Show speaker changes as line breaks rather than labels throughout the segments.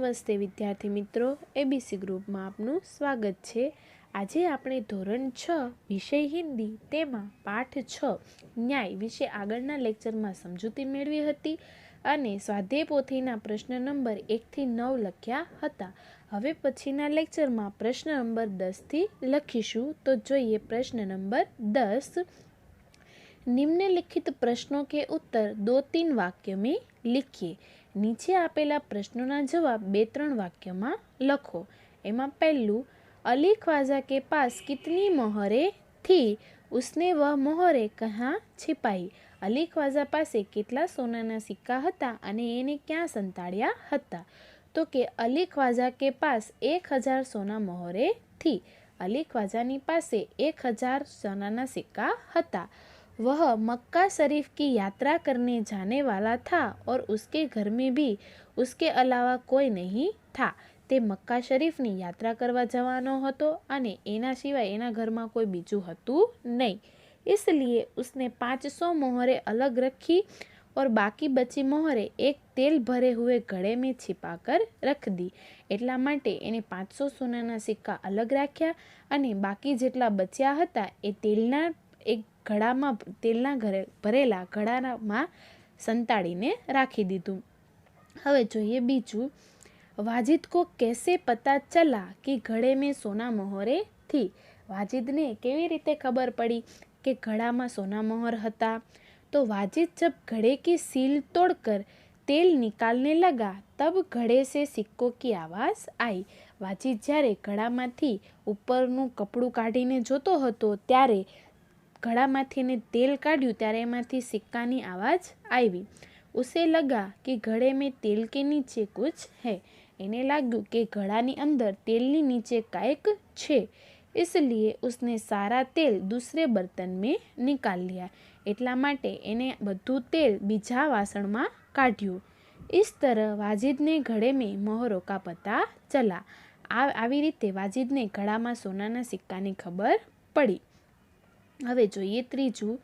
નમસ્તે વિદ્યાર્થી મિત્રો, એબીસી ગ્રુપમાં આપનું સ્વાગત છે। આજે આપણે ધોરણ 6 વિષય હિન્દી તેમાં પાઠ 6 ન્યાય વિશે આગળના લેક્ચરમાં સમજૂતી મેળવી હતી અને સ્વાધ્યાય પોથીના પ્રશ્ન નંબર 1 થી 9 લખ્યા હતા। હવે પછીના લેક્ચરમાં પ્રશ્ન નંબર 10 થી લખીશું। તો જોઈએ પ્રશ્ન નંબર 10। निम्नलिखित प्रश्नों के उत्तर 2-3 वाक्य में लिखिए। नीचे आपेला प्रश्नों जवाब 2-3 वाक्य में लखो। एમાં पहलू, अली ख्वाजा के पास कितनी मोहरें थी, उसने वह मोहरें कहाँ छिपाई। अली ख्वाजा पासे કેટલા સોનાના સિક્કા હતા અને એને ક્યાં સંતાડ્યા હતા। તો કે અલી ખ્વાજા કે પાસ 1000 સોના મોહરે थी। અલી ખ્વાજાની પાસે 1000 સોનાના સિક્કા હતા। वह मक्का शरीफ की यात्रा करने जाने वाला था और उसके घर में भी उसके अलावा कोई नहीं था। ते मक्का शरीफनी यात्रा करवा जवानो हतो अने एना सिवाय एना घर में कोई बीजू हतुं नहीं। इसलिए उसने 500 मोहरें अलग रखी और बाकी बची मोहरें एक तेल भरे हुए घड़े में छिपा कर रख दी। एटला माटे एने 500 सोनाना सिक्का अलग राख्या अने बाकी जेटला बच्या हता ए तेलना एक घड़ा में तेलना घरे भरेला घड़ा में संताड़ीने राखी दीधुं। हवे जोईए बीजू, वाजिद को कैसे पता चला कि घड़े में सोना मोहरे थी। वाजिद ने केवी रीते खबर पड़ी कि घड़ा में सोना मोहर हता। तो वाजिद जब घड़े की सील तोड़कर तेल निकालने लगा तब घड़े से सिक्कों की आवाज़ आई। वाजिद ज्यारे घड़ा मांथी उपरनुं कपड़ुं काढीने जोतो हतो त्यारे घड़ामांथी ने तेल काढ्યું ત્યારે એમાંથી સિક્કાની आवाज़ आई। उसे लगा कि घड़े में तेल के नीचे कुछ है। એને લાગ્યું કે ઘડાની અંદર તેલની નીચે કાંઈક છે। इसलिए उसने सारा तेल दूसरे बर्तन में निकाल लिया। એટલા માટે એને બધું તેલ બીજા વાસણમાં કાઢ્યું। इस तरह वाजिद ने घड़े में मोहरों का पता चला। આવી રીતે વાजिदને ઘડામાં સોનાના સિક્કાની ખબર પડી। હવે જોઈએ ત્રીજું,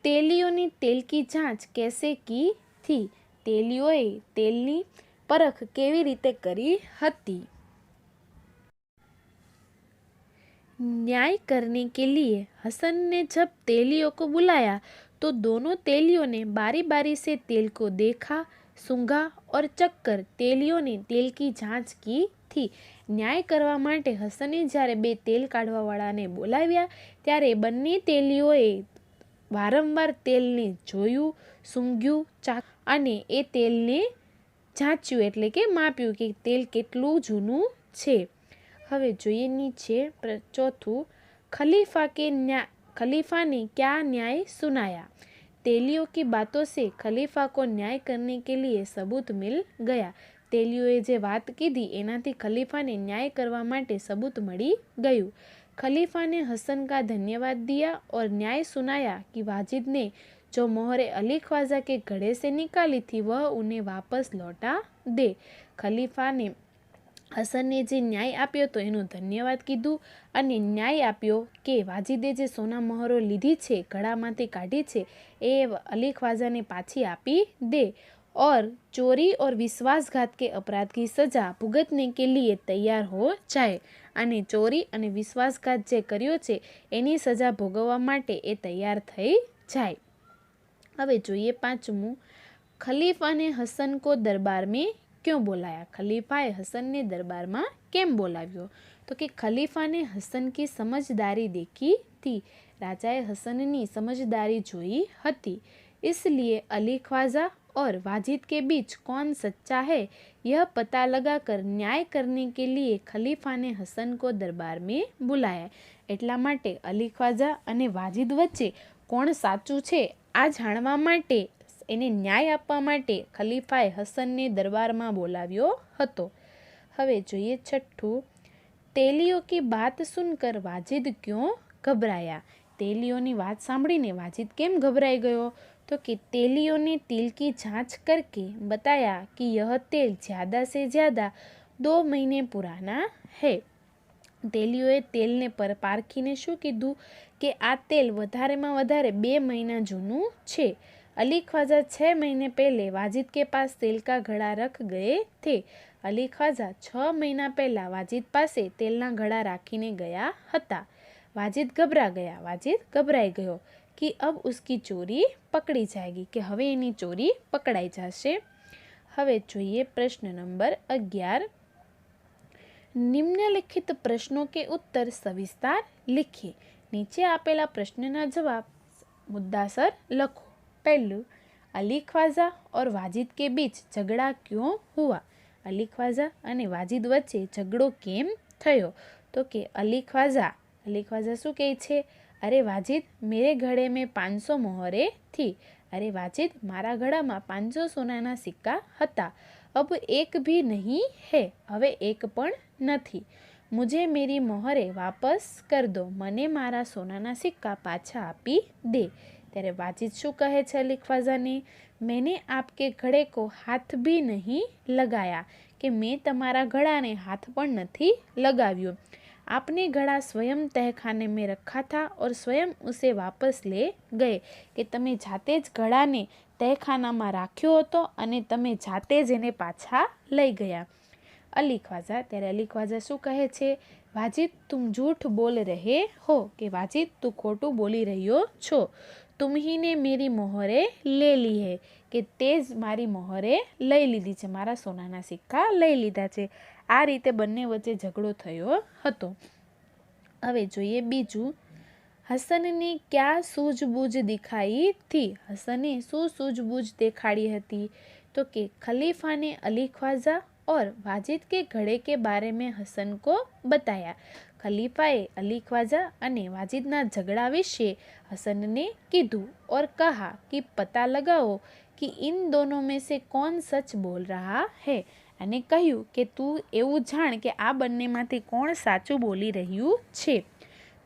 તેલીઓની તેલ की जांच कैसे की थी। તેલીઓએ તેલની પરખ કેવી રીતે કરી હતી। न्याय करने के लिए हसन ने जब तेलियों को बुलाया तो दोनों तेलियों ने बारी बारी से तेल को देखा, सूंघा और चक्कर तेलियों ने तेल की जांच की थी। न्याय करवा माटे हसने જ્યારે બે તેલ કાઢવાવાળાને બોલાવ્યા ત્યારે બંને તેલીઓએ વારંવાર તેલને જોયું, સૂંઘ્યું, અને એ તેલને જાંચ્યું એટલે કે માપ્યું કે તેલ કેટલું જૂનું છે। હવે જોઈએ નીચે ચોથું, खलीफा ने क्या न्याय सुनाया। तेलियों की बातों से खलीफा को न्याय करने के लिए सबूत मिल गया। तेलियोए जे बात कीधी एनाथी खलीफा ने न्याय करवा माटे सबूत मળી गયું। खलीफा ने हसन का धन्यवाद दिया और न्याय सुनाया कि वाजिद ने जो मोहरें अली ख्वाजा के घड़े से निकाली थी वह उन्हें वापस लौटा दे। खलीफा ने हसने जे न्याय आप्यो तो एनो धन्यवाद कीधुं अने न्याय आप्यो के वाजिदे जे सोना मोहरो लीधी छे घड़ामांथी काढी छे ए अली ख्वाजा ने पाछी आपी दे और चोरी और विश्वासघात के अपराध की सजा भुगतने के लिए तैयार हो जाए। अने चोरी अने विश्वासघात जे कर्यो छे एनी सजा भोगववा माटे ए तैयार थई जाए। हवे जोईए पांचमું, खलीफा ने हसन को दरबार में क्यों बोलाया। खलीफाए हसन ने दरबार में केम बोलाव्यो। तो कि खलीफा ने हसन की समझदारी देखी थी। राजाए हसननी समझदारी जोई हती। इसलिए अली ख्वाजा और वाजिद के बीच कौन सच्चा है यह पता लगाकर न्याय करने के लिए खलीफा ने हसन को दरबार में बुलाया। એટલા માટે અલી ખ્વાજા અને વાजिद વચ્ચે કોણ સાચું છે આ જાણવા માટે એને ન્યાય આપવા માટે ખલીફાએ હસનને દરબારમાં બોલાવ્યો હતો। હવે જોઈએ છઠ્ઠું, તેલીઓ की बात सुनकर वाजिद क्यों घबराया। તેલીઓની વાત સાંભળીને વાजिद કેમ घबराई गयो। तो कि तेलियों ने तेल की जांच करके बताया कि यह तेल ज़्यादा से ज़्यादा 2 महीने पुराना है। तेलियोए तेल ने पारखीने शुं कीधुं कि आ तेल वधारेमां वधारे 2 महीना जूनू छे। अली ख्वाजा 6 महीने पहले वाजिद के पास तेल का घड़ा रख गए थे। અલી ખ્વાજા 6 મહિના પહેલાં વાજિદ પાસે તેલના ઘડા રાખીને ગયા હતા. વાજિદ ગભરાઈ ગયો कि अब उसकी ચોરી પકડી જાયગી, કે હવે એની ચોરી પકડાઈ જશે. હવે જોઈએ પ્રશ્ન નંબર 11. निम्नलिखित प्रश्नों के उत्तर सविस्तार लिखिए. नीचे आपेला प्रश्नना जवाब मुद्दासर लखो. पहलू, अली ख्वाजा और वाजिद के बीच झगड़ा क्यों हुआ? अली ख्वाजा અને વાજિદ વચ્ચે ઝઘડો કેમ થયો? તો કે અલી ખ્વાજા શું કહે છે? અરે વાजिद, मेरे घड़े में 500 मोहरे थी. अरे वाजिद, मारा घड़ाમાં 500 સોનાના સિક્કા હતા. अब एक भी नहीं है, હવે એક પણ નથી. मुझे मेरी मोहरे वापस कर दो, મને મારા સોનાના સિક્કા પાછા આપી દે. ત્યારે વાजिद શું કહે છે અલી ખ્વાજાને? मैंने आपके घड़े को हाथ भी नहीं लगाया, कि मैं તમારા ઘડાને હાથ પણ નથી લગાવ્યો. आपने घड़ा स्वयं तहखाने में रखा था और स्वयं उसे वापस ले गए, કે તમે જાતે જ ઘડાને તહેખાનામાં રાખ્યો હતો અને તમે જાતે જ એને પાછા લઈ ગયા. અલી ખ્વાજા, ત્યારે અલી ખ્વાજા શું કહે છે? વાजिद, तुम झूठ बोल रहे हो, કે વાजिद તું ખોટું બોલી રહ્યો છો. तुम ही ने मेरी मोहरे ले ली है, કે તે જ મારી મોહરે લઈ લીધી છે, મારા સોનાના સિક્કા લઈ લીધા છે. આ રીતે બંને વચ્ચે ઝઘડો થયો હતો. હવે જોઈએ બીજું. હસનને ક્યાં સૂઝબૂઝ દિખાઈ થી? હસને શું સૂઝબૂઝ દેખાડી હતી? તો કે खलीफा अली ख्वाजा और वाजिद के घड़े के बारे में हसन को बताया. खलीफाए अली ख्वाजा અને વાજિદના ઝઘડા વિશે હસનને કીધું और कहा कि पता लगाओ कि इन दोनों में से कौन सच बोल रहा है. અને કહ્યું કે તું એવું જાણ કે આ બંનેમાંથી કોણ સાચું બોલી રહ્યું છે.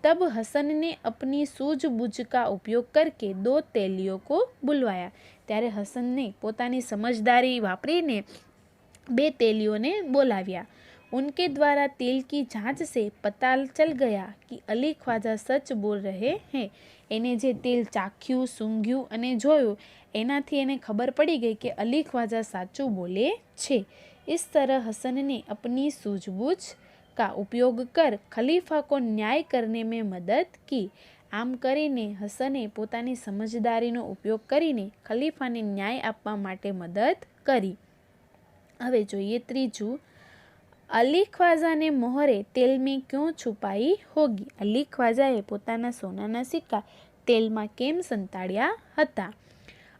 तब हसन ने अपनी सूझबूझ का उपयोग करके 2 तेलियों को बुलवाया. ત્યારે હસનને પોતાની સમજદારી વાપરીને 2 તેલીઓને બોલાવ્યા. उनके द्वारा तेल की जांच से पता चल गया कि अली ख्वाजा सच बोल रहे हैं. એને જે તેલ ચાખ્યું, સૂંઘ્યું અને જોયું એનાથી એને ખબર પડી ગઈ કે અલી ખ્વાજા સાચું બોલે છે. इस तरह हसन ने अपनी सूझबूझ का उपयोग कर खलीफा को न्याय करने में मदद की. આમ કરીને હસને પોતાની સમજદારીનો ઉપયોગ કરીને ખલીફાને ન્યાય આપવા માટે મદદ કરી. હવે જોઈએ ત્રીજું. અલી ખ્વાજાને મોહરે તેલ મેં ક્यों છુપાઈ હોગી? અલી ખ્વાજાએ પોતાના સોનાના સિક્કા તેલમાં કેમ સંતાડ્યા હતા?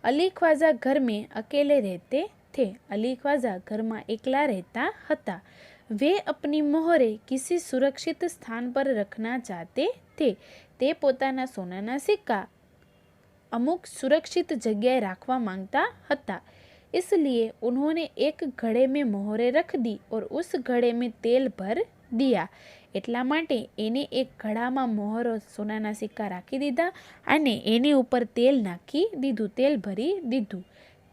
અલી ખ્વાજા ઘર મેં અકેલે રહેતે थे. અલી ખ્વાજા ઘરમાં એકલા રહેતા હતા. वे अपनी मोहरे किसी सुरक्षित स्थान पर रखना चाहते थे. તે પોતાના સોનાના સિક્કા અમુક સુરક્ષિત જગ્યાએ રાખવા માંગતા હતા. इसलिए उन्होंने एक घड़े में मोहरे रख दी और उस घड़े में तेल भर दिया. એટલા માટે એને એક ઘડામાં મોહરો સોનાના સિક્કા રાખી દીધા અને એની ઉપર તેલ નાખી દીધું, તેલ ભરી દીધું.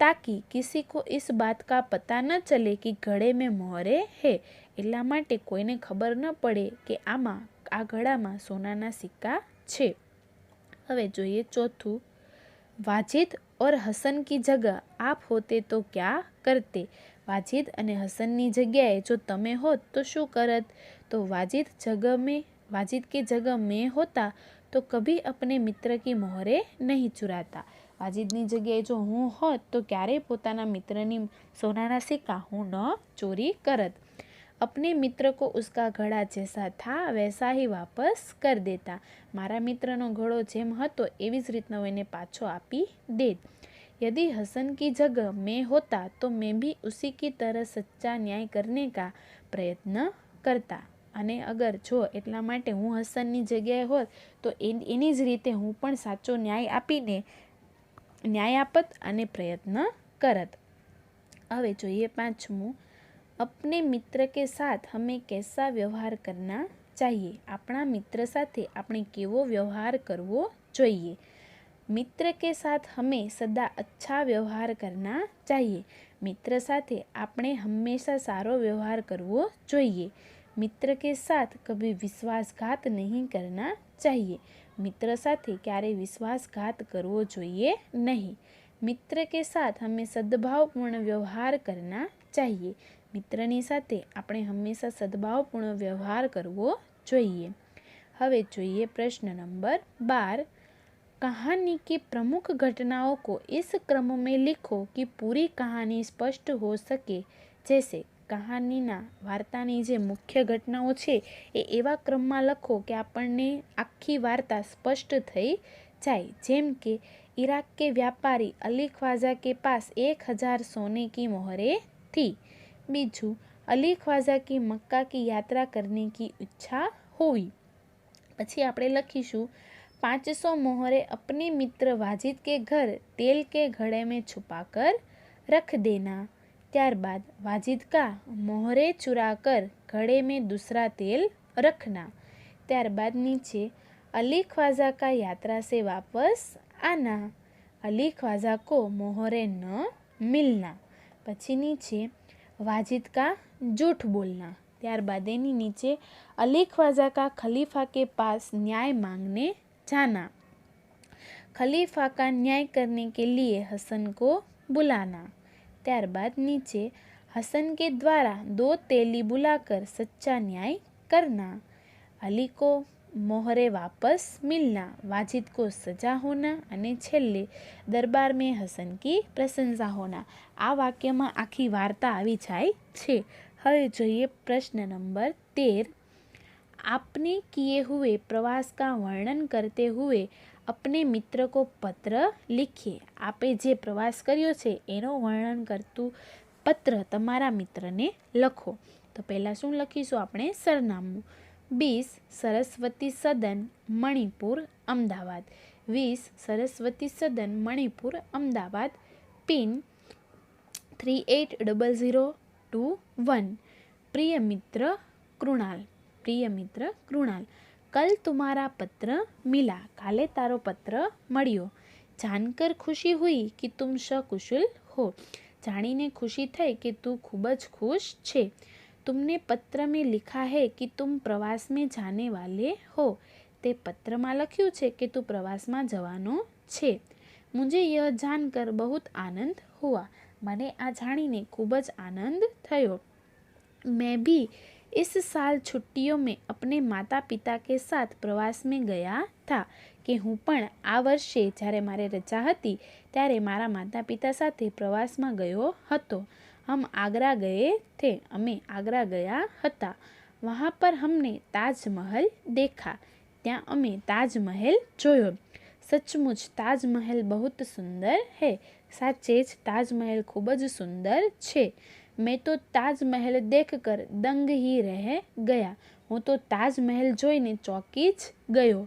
ताकि किसी को इस बात का पता न चले कि घड़े में मोहरे है. એટલા માટે કોઈને ખબર ન પડે કે આ ઘડામાં સોનાના સિક્કા છે. હવે જોઈએ ચોથું. વાजिद और हसन की जगह आप होते तो क्या करते? वाजिद અને હસનની જગ્યાએ જો તમે હોત તો શું કરત? तो वाजिद की जगह में होता तो कभी अपने मित्र की मोहरे नहीं चुराता. વાજિદની જગ્યાએ જો હું હોત તો ક્યારેય પોતાના મિત્રની સોનાના સિક્કા હું ન ચોરી કરત. अपने मित्र को उसका घड़ा जैसा था वैसा ही वापस कर देता. મારા મિત્રનો ઘડો જેમ હતો એવી જ રીતના હું એને પાછો આપી દેત. यदि हसन की जगह मैं होता तो मैं भी उसी की तरह सच्चा न्याय करने का प्रयत्न करता. અને અગર જો એટલા માટે હું હસનની જગ્યાએ હોત તો એની જ રીતે હું પણ સાચો ન્યાય આપત અને પ્રયત્ન કરત. હવે જોઈએ પાંચમું. अपने मित्र के साथ हमें कैसा व्यवहार करना चाहिए? આપણા મિત્ર સાથે આપણે કેવો વ્યવહાર કરવો જોઈએ? મિત્ર કે સાથ હમે સદા અચ્છા વ્યવહાર કરના ચાહીએ. મિત્ર સાથે આપણે હંમેશા સારો વ્યવહાર કરવો જોઈએ. મિત્ર કે સાથ કભી વિશ્વાસઘાત નહીં કરના ચાહીએ. મિત્ર સાથે ક્યારેય વિશ્વાસઘાત કરવો જોઈએ નહીં. મિત્ર કે સાથ હમે સદભાવપૂર્ણ વ્યવહાર કરના चाहिए. મિત્રની સાથે આપણે હંમેશા સદભાવપૂર્ણ વ્યવહાર કરવો જોઈએ। હવે જોઈએ પ્રશ્न नंबर 12। कहानी की प्रमुख घटनाओं को इस क्रम में लिखो कि पूरी कहानी स्पष्ट हो सके। जैसे कहानीना वार्तानी जे मुख्य घटनाओं छे ए एवा क्रममां लखो कि आपणने आखी वार्ता स्पष्ट थई जाए। जेम के इराक के व्यापारी अली ख्वाजा के पास 1000 सोने की मोहरें थी। बीजू, अली ख्वाजा की मक्का की यात्रा करने की इच्छा हुई। पछी आपणे लखीशुं 500 मोहरे अपने मित्र वाजिद के घर तेल के घड़े में छुपा कर रख देना। त्यारबाद वाजिद का मोहरे चुरा कर घड़े में दूसरा तेल रखना। त्यारबाद नीचे अली ख्वाजा का यात्रा से वापस आना, अली ख्वाजा को मोहरे न मिलना। पछी नीचे वाजिद का झूठ बोलना। त्यारबाद एनी नीचे अली ख्वाजा का खलीफा के पास न्याय मांगने जाना, खलीफा का न्याय करने के लिए हसन को बुलाना। त्यारबाद नीचे हसन के द्वारा 2 तेली बुलाकर सच्चा न्याय करना, अली को मोहरे वापस मिलना, वाजिद को सजा होना अने छेल्ले दरबार में हसन की प्रशंसा होना। आ वाक्य में आखी वार्ता आवी जाय छे। हवे जोईए प्रश्न नंबर 13। आपने किए हुए प्रवास का वर्णन करते हुए अपने मित्र को पत्र लिखिए। आपे जे प्रवास कर्यो छे एनो वर्णन करतुं पत्र तमारा मित्रने लखो। तो पहला शुं लखीशुं आपणे सरनामું 20 सरस्वती सदन मणिपुर अमदावाद, 20 सरस्वती सदन मणिपुर अमदावाद, पिन 380021। प्रिय मित्र कृणाल, प्रिय मित्र कृणाल, कल तुम्हारा पत्र मिला, काले तारो पत्र मळ्यो। जानकर खुशी हुई कि तुम सकुशल हो, जाणीने खुशी थई कि तू खूब ज खुश छे। तुमने पत्र में लिखा है कि तुम प्रवास में जाने वाले हो, ते पत्र में लख्यु छे कि तू प्रवास में जवानो छे। मुझे यह जानकर बहुत आनंद हुआ, मने आ जाणीने खूब ज आनंद थयो। मैं भी इस साल छुट्टियों में अपने माता पिता के साथ प्रवास में गया था कि हूँ पण आ वर्षे ज्यारे मारे रजा हती त्यारे मारा माता पिता साथे प्रवास में गयो हतो। हम आगरा गए थे, अमे आगरा गया हता। वहाँ पर हमने ताजमहल देखा, त्या अमे ताजमहल जोयो। सचमुच ताजमहल बहुत सुंदर है, साचे ज ताजमहल खूब ज सुंदर छे। मैं तो ताजमहल देखकर दंग ही रह गया, हूँ तो ताजमहल जोईने चौंकी ज गयो।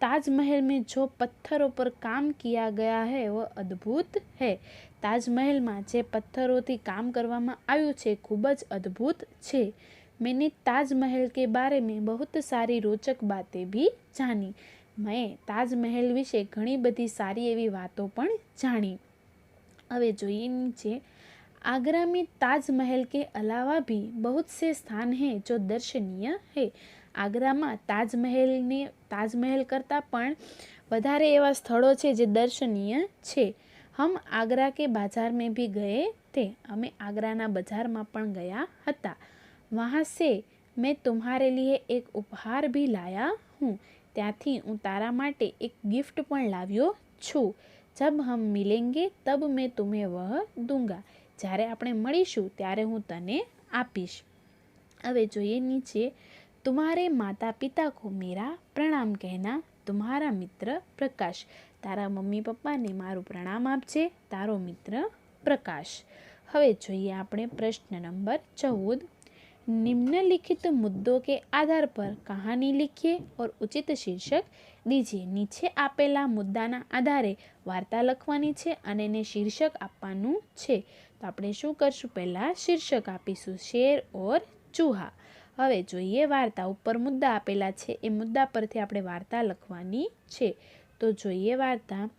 ताजमहल में जो पत्थरों पर काम किया गया है वह अद्भुत है। ताजमहल में जे पत्थरों थी काम करवामां आव्युं छे खूब ज अद्भुत छे। मैंने ताजमहल के बारे में बहुत सारी रोचक बातें भी जानी। मैं ताजमहल विषे घणी बधी सारी एवी वातों पण जानी। हवे जोईए नीचे आगरा में ताजमहल के अलावा भी बहुत से स्थान हैं जो दर्शनीय है। आगरा में ताजमहल करता पण वधारे एवा स्थलों छे जे दर्शनीय छे। हम आगरा के बाजार में भी गए थे, हमें आगराना बाजार में पण गया हता। वहाँ से मैं तुम्हारे लिए एक उपहार भी लाया हूँ, त्याथी हूँ तारा माटे एक गिफ्ट पण लाव्यो छूं। जब हम मिलेंगे तब मैं तुम्हें वह दूंगा, જ્યારે આપણે મળીશું ત્યારે હું તને આપીશ। હવે જોઈએ નીચે तुम्हारे माता पिता को मेरा प्रणाम कहना, तुम्हारा मित्र प्रकाश। तारा मम्मी पप्पा ने मारू प्रणाम आपजे, तारो मित्र प्रकाश। હવે જોઈએ આપણે પ્રશ્ન નંબર 14। निम्नलिखित मुद्दों के आधार पर कहानी लिखिए और उचित शीर्षक दीजिए। नीचे आपेला मुद्दाना आधारे वार्ता लखवानी छे अने ने शीर्षक आपवानुं छे। तो आपणे शुं करशुं, पहला शीर्षक आपीशुं शेर और चूहा। हवे जोईए वार्ता। उपर मुद्दा आपेला छे ए मुद्दा परथी आपणे वार्ता लखवानी छे। तो जोईए वार्ता।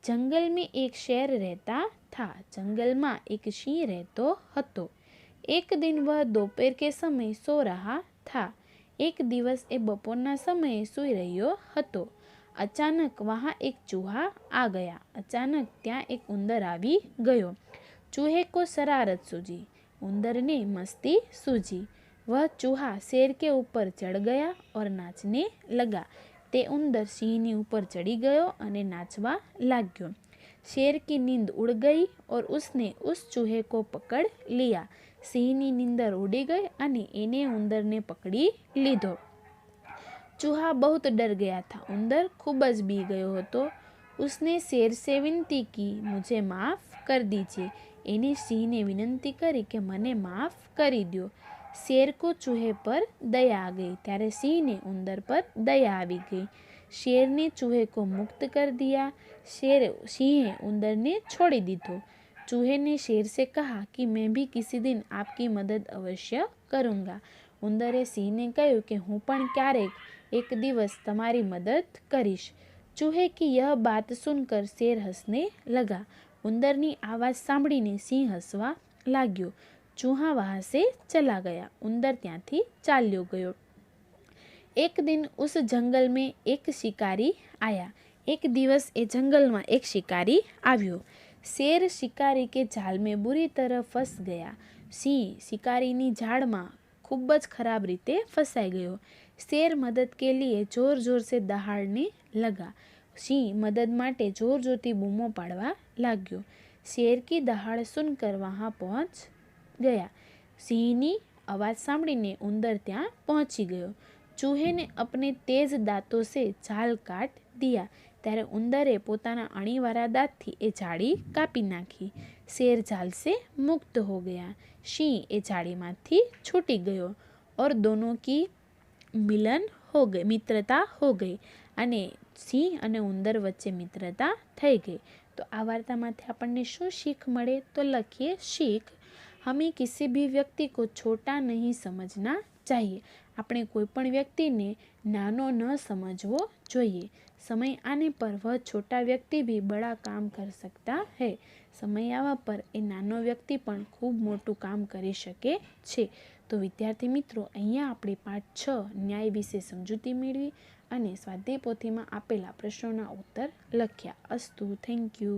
जंगल में एक शेर रहता था, जंगल में एक सिंह रहतो हतो। एक दिन वह दोपहर के समय सो रहा था। एक दिवस ए बपोરના સમયે સૂઈ રહ્યો હતો। અચાનક वहाँ एक चूहा आ गया। अचानक ત્યાં एक उंदर આવી ગયો। चूहे को शरारत सूझी उंदर ने मस्ती सूझी। वह चूहा शेर के ऊपर चढ़ गया और नाचने लगा। ते उंदर सिंहनी ऊपर चढ़ी गयो अने नाचवा लाग्यो। शेर की नींद उड़ गई और उसने उस चूहे को पकड़ लिया। सिंहनी नींदर उड़ी गई अने एने उंदर ने पकड़ी लीधो। चूहा बहुत डर गया था। उंदर खूब ज बी गयो हतो। उसने शेर से विनती की, मुझे माफ़ कर दीजिए। एने सिंह ने विनंती करी कि मने माफ़ करी दो। शेर को चूहे पर दया आ गई। त्यारे सिंह ने उंदर पर दया आवी गई। शेर ने चूहे को मुक्त कर दिया। सिंहे उंदर ने छोड़ी दीधो। चूहे ने शेर से कहा कि मैं भी किसी दिन आपकी मदद अवश्य करूँगा। उंदरे सिंह ने कह्यु कि हूँ पण क्यारेक एक दिवस तमारी मदद करीश। चूहे की यह बात सुनकर शेर हंसने लगा। उंदरनी आवाज़ सांभळीने सिंह हंसवा लाग्यो। चूहा वहाँ से चला गया। उंदर त्यांथी चाल्यो गयो। एक दिन उस जंगल में एक शिकारी आया। एक दिवस ए जंगल में एक शिकारी आव्यो। शेर शिकारी के जाल में बुरी तरह फंस गया। सिंह शिकारीनी जाड़ में खूब ज खराब रीते फंसाई गयो। शेर मदद के लिए जोर जोर से दहाड़ने लगा। सिंह मदद माटे जोर जोरती बूमों पाड़वा लाग्यो। शेर की दहाड़ सुनकर वहाँ पहुँच गया। सिंहनी आवाज़ सांभळीने उंदर त्यां पहुँची गयो। चूहे ने अपने तेज दांतों से जाल काट दिया। त्यारे उंदरे पोताना अणीवारा दांतथी ए जाड़ी कापी नाखी। शेर जाल से मुक्त हो गया। सिंह ए जाड़ीमांथी छूटी गयो और दोनों की मित्रता हो गई अने सिंह अने उंदर वच्चे मित्रता थई गई। तो आ वार्तामांथी आपणने शुं शीख मळे? तो लखीए शीख, हमें किसी भी व्यक्ति को छोटा नहीं समझना चाहिए। આપણે कोईपण व्यक्ति ने नानो न समझवो જોઈએ। समय आने पर वह छोटा व्यक्ति भी बड़ा काम कर सकता है। समय आवा पर ए नानो व्यक्ति पण खूब मोटું काम કરી શકે છે। तो विद्यार्थी मित्रों, અહીંયા આપણે પાઠ 6 ન્યાય વિશે સમજૂતી મેળવી અને સ્વાધ્યાય પોથીમાં આપેલા પ્રશ્નોના ઉત્તર લખ્યા। અસ્તુ, થેન્ક યુ।